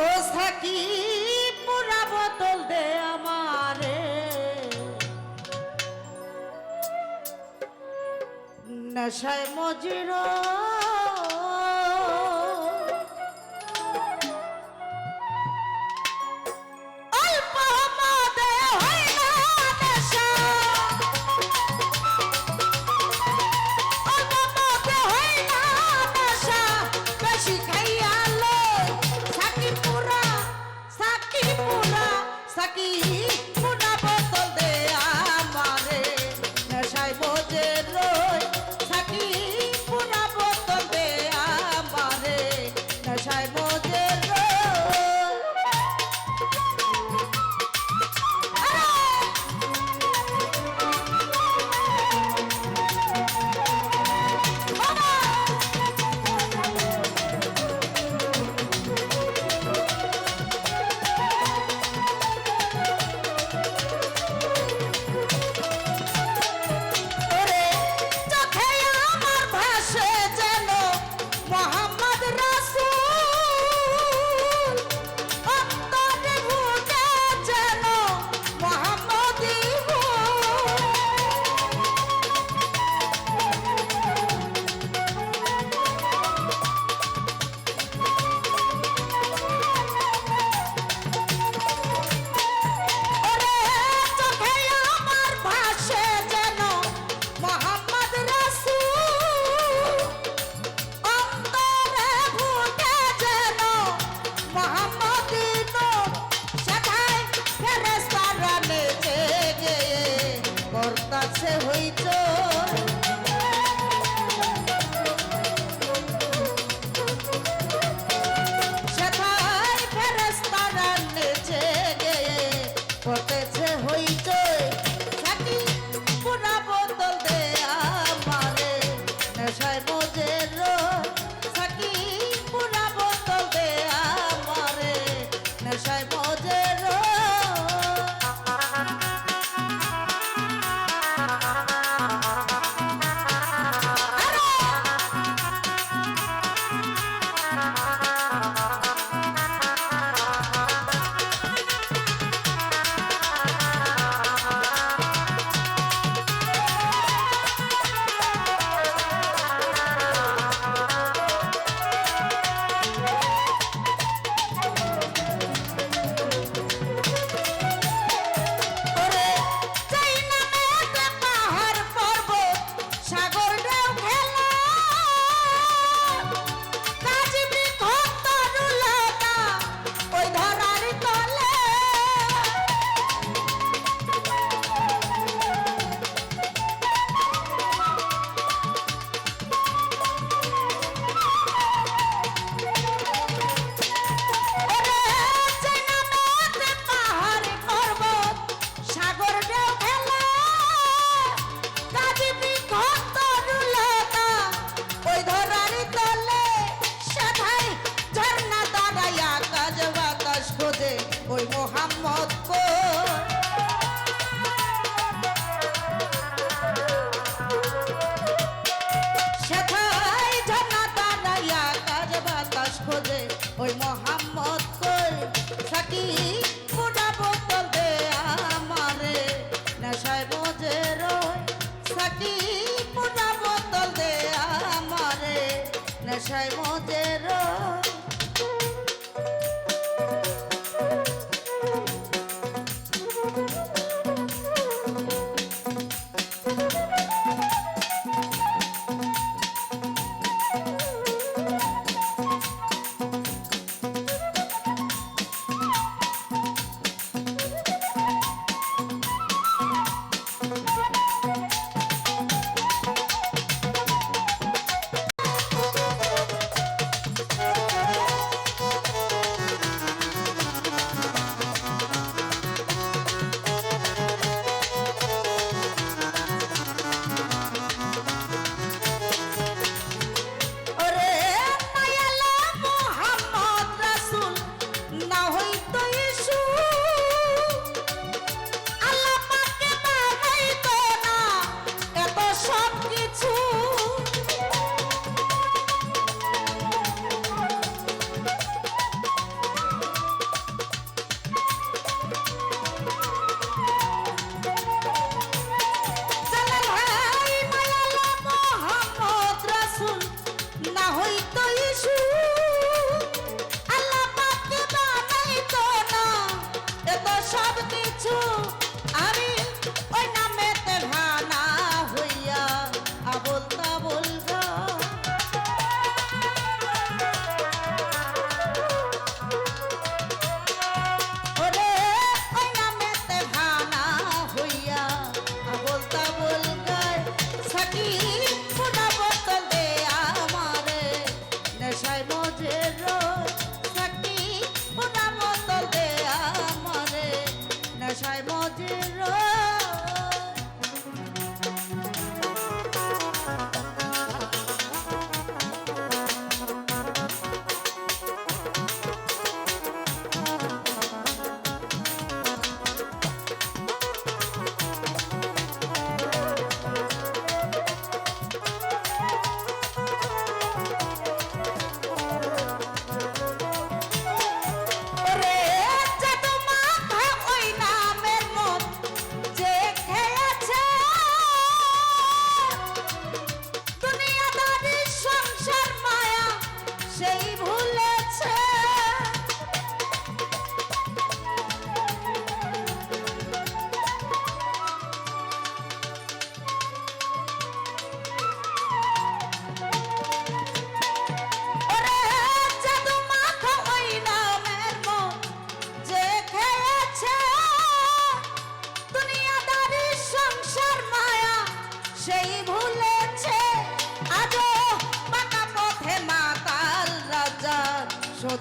ও Psaki পুরা বোতল দে আমারে, নেশায় মজির অল্প মদে হয় না নেশা, অল্প মদে হয় না নেশা, বেশি খাইয়া লই সাকি পুরা, সাকি পুরা, সাকি পুরা বোতল দে আমারে, নেশায় মজে রই সাকি পুরা বোতল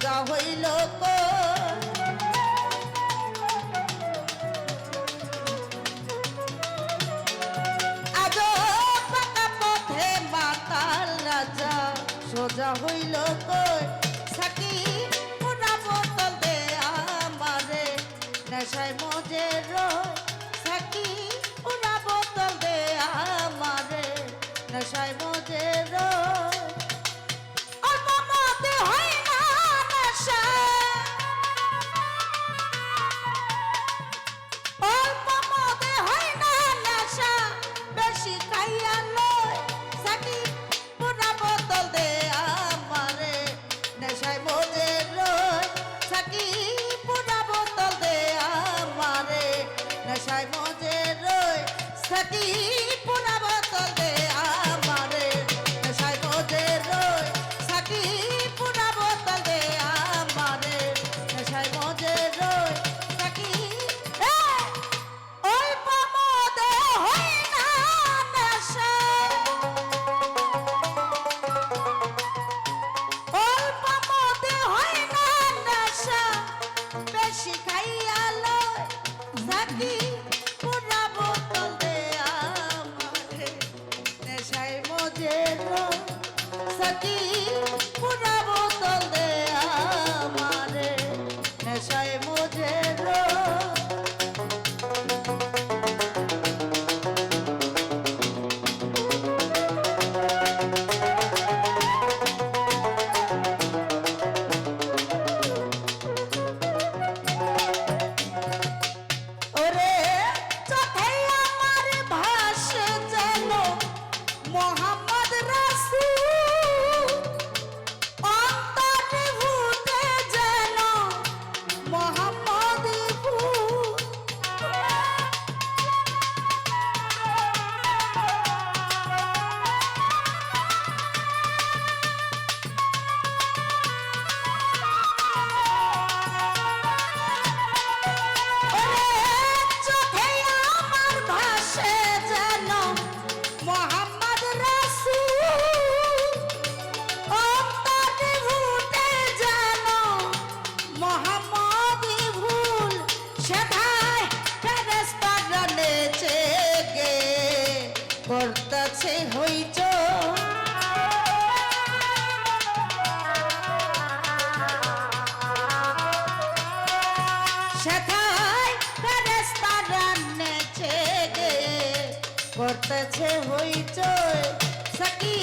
সোজা হইল আজ পাকা পথে মাতাল রাজা সোজা হইল সাকি পুরা বোতল দে আমারে নেশায় মজে রয় সাকি পুরা বোতল দে আমারে নেশায় মজে রয় অল্প মতে হয় না নেশা অল্প মতে হয় না নেশা বেশি খাইয়া লয় সাকি পুরা বোতল দে আমারে নেশায় মজে রয় সাকি পুরা বোতল দে আমারে নেশায় মজে রয় সাকি পুরা বোতল দে আমারে নেশায় মজে রয় সাকি পুরা বোতল দে আমারে নেশায় মজে রয় সাকি অল্প মদে হয় না নেশা অল্প মদে হয় না নেশা বেশি খাইয়া লয় সাকি পুরা বোতল দে আমারে নেশায় মজে রয় সাকি পুরা বোতল দে আমারে নেশায় মজে রয় ওরে চোখে আমার ভাসে যেন মোহাম্মদ রাসূল অন্তরে ভূতে যেন মোহাম্মদ ফুল চোখে আমার ভাসে যেন মোহাম্মদ রাসূল অন্তরে ভূতে যেন মোহাম্মদ ফুল সেথায় ফেরেশতারা নেচে গে করতেছে হইচই সেথায় ফেরেশতারা নেচে গে করতেছে হইচই সাকি